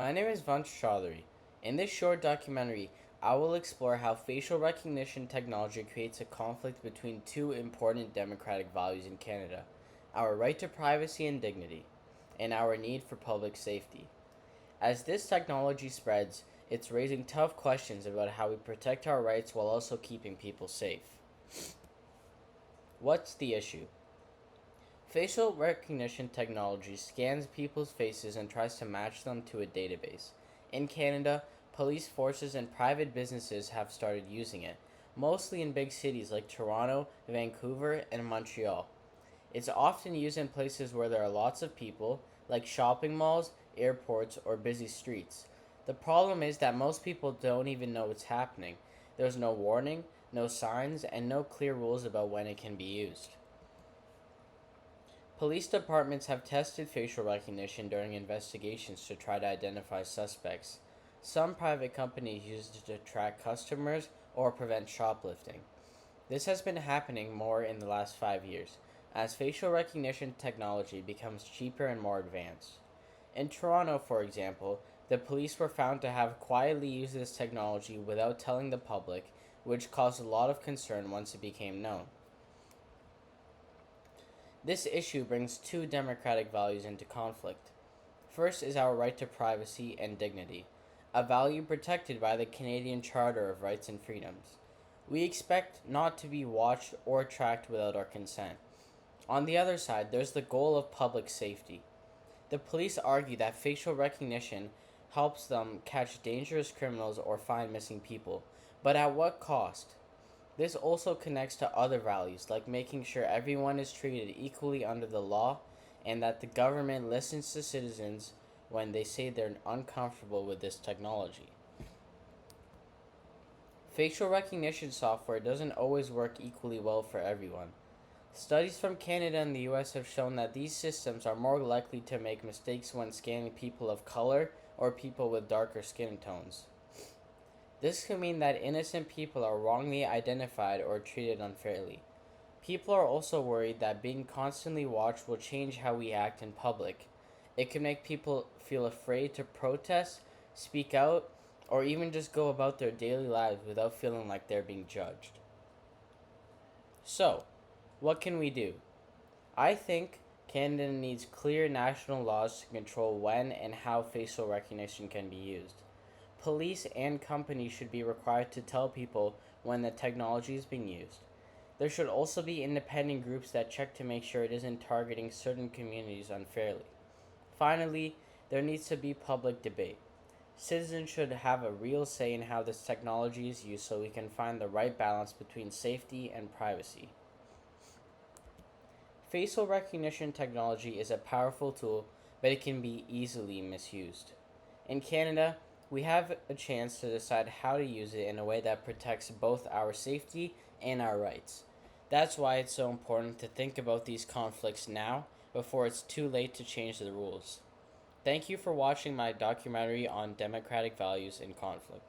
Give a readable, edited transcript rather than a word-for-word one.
My name is Vansh Chaudhary. In this short documentary, I will explore how facial recognition technology creates a conflict between two important democratic values in Canada: our right to privacy and dignity, and our need for public safety. As this technology spreads, it's raising tough questions about how we protect our rights while also keeping people safe. What's the issue? Facial recognition technology scans people's faces and tries to match them to a database. In Canada, police forces and private businesses have started using it, mostly in big cities like Toronto, Vancouver, and Montreal. It's often used in places where there are lots of people, like shopping malls, airports, or busy streets. The problem is that most people don't even know what's happening. There's no warning, no signs, and no clear rules about when it can be used. Police departments have tested facial recognition during investigations to try to identify suspects. Some private companies use it to track customers or prevent shoplifting. This has been happening more in the last 5 years, as facial recognition technology becomes cheaper and more advanced. In Toronto, for example, the police were found to have quietly used this technology without telling the public, which caused a lot of concern once it became known. This issue brings two democratic values into conflict. First is our right to privacy and dignity, a value protected by the Canadian Charter of Rights and Freedoms. We expect not to be watched or tracked without our consent. On the other side, there's the goal of public safety. The police argue that facial recognition helps them catch dangerous criminals or find missing people, but at what cost? This also connects to other values, like making sure everyone is treated equally under the law and that the government listens to citizens when they say they're uncomfortable with this technology. Facial recognition software doesn't always work equally well for everyone. Studies from Canada and the US have shown that these systems are more likely to make mistakes when scanning people of color or people with darker skin tones. This can mean that innocent people are wrongly identified or treated unfairly. People are also worried that being constantly watched will change how we act in public. It can make people feel afraid to protest, speak out, or even just go about their daily lives without feeling like they're being judged. So, what can we do? I think Canada needs clear national laws to control when and how facial recognition can be used. Police and companies should be required to tell people when the technology is being used. There should also be independent groups that check to make sure it isn't targeting certain communities unfairly. Finally, there needs to be public debate. Citizens should have a real say in how this technology is used so we can find the right balance between safety and privacy. Facial recognition technology is a powerful tool, but it can be easily misused. In Canada, we have a chance to decide how to use it in a way that protects both our safety and our rights. That's why it's so important to think about these conflicts now before it's too late to change the rules. Thank you for watching my documentary on democratic values in conflict.